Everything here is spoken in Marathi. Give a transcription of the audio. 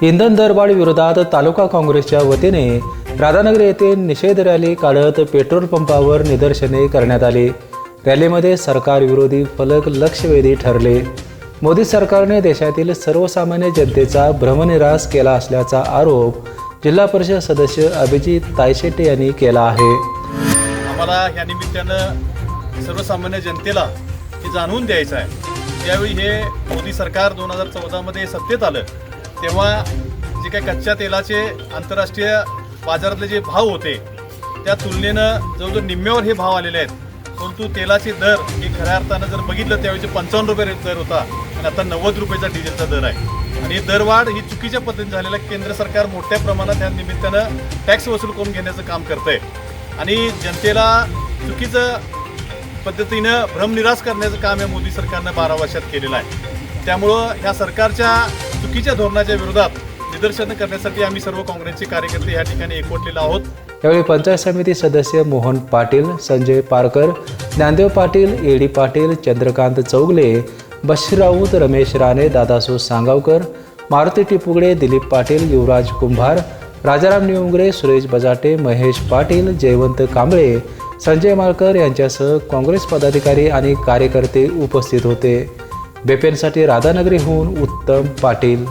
इंधन दरवाढ विरोधात तालुका काँग्रेसच्या वतीने राधानगरी येथे निषेध रॅली काढत पेट्रोल पंपावर निदर्शने करण्यात आली। रॅलीमध्ये सरकार विरोधी फलक लक्षवेधी ठरले। मोदी सरकारने देशातील सर्वसामान्य जनतेचा भ्रमनिरास केला असल्याचा आरोप जिल्हा परिषद सदस्य अभिजित तायशेटे यांनी केला आहे। आम्हाला या निमित्तानं सर्वसामान्य जनतेला हे जाणून द्यायचं आहे। यावेळी हे मोदी सरकार 2014 मध्ये सत्तेत आलं तेव्हा जे काही कच्च्या तेलाचे आंतरराष्ट्रीय बाजारातले जे भाव होते त्या तुलनेनं जवळजवळ निम्म्यावर हे भाव आलेले आहेत। परंतु तेलाचे दर हे खऱ्या अर्थानं जर बघितलं त्यावेळी 55 रुपये दर होता आणि आता 90 रुपयाचा डिझेलचा दर आहे। आणि दरवाढ ही चुकीच्या पद्धतीने झालेला केंद्र सरकार मोठ्या प्रमाणात या निमित्तानं टॅक्स वसूल करून घेण्याचं काम करतंय आणि जनतेला चुकीचं पद्धतीनं भ्रमनिरास करण्याचं काम या मोदी सरकारनं 12 वर्षात केलेलं आहे। त्यामुळं ह्या सरकारच्या चुकीच्या धोरणाच्या विरोधात निदर्शनं करण्यासाठी आम्ही सर्व काँग्रेसचे कार्यकर्ते या ठिकाणी एकवटलेलो आहोत। यावेळी पंचायत समिती सदस्य मोहन पाटील, संजय पारकर, ज्ञानदेव पाटील, एडी पाटील, चंद्रकांत चौगले, बशीर राऊत, रमेश राणे, दादासो सांगावकर, मारुती टिपुगडे, दिलीप पाटील, युवराज कुंभार, राजाराम निवंगरे, सुरेश बजाटे, महेश पाटील, जयवंत कांबळे, संजय माळकर यांच्यासह काँग्रेस पदाधिकारी आणि कार्यकर्ते उपस्थित होते। बेपेनसाठी राधानगरीहून उत्तम पाटील।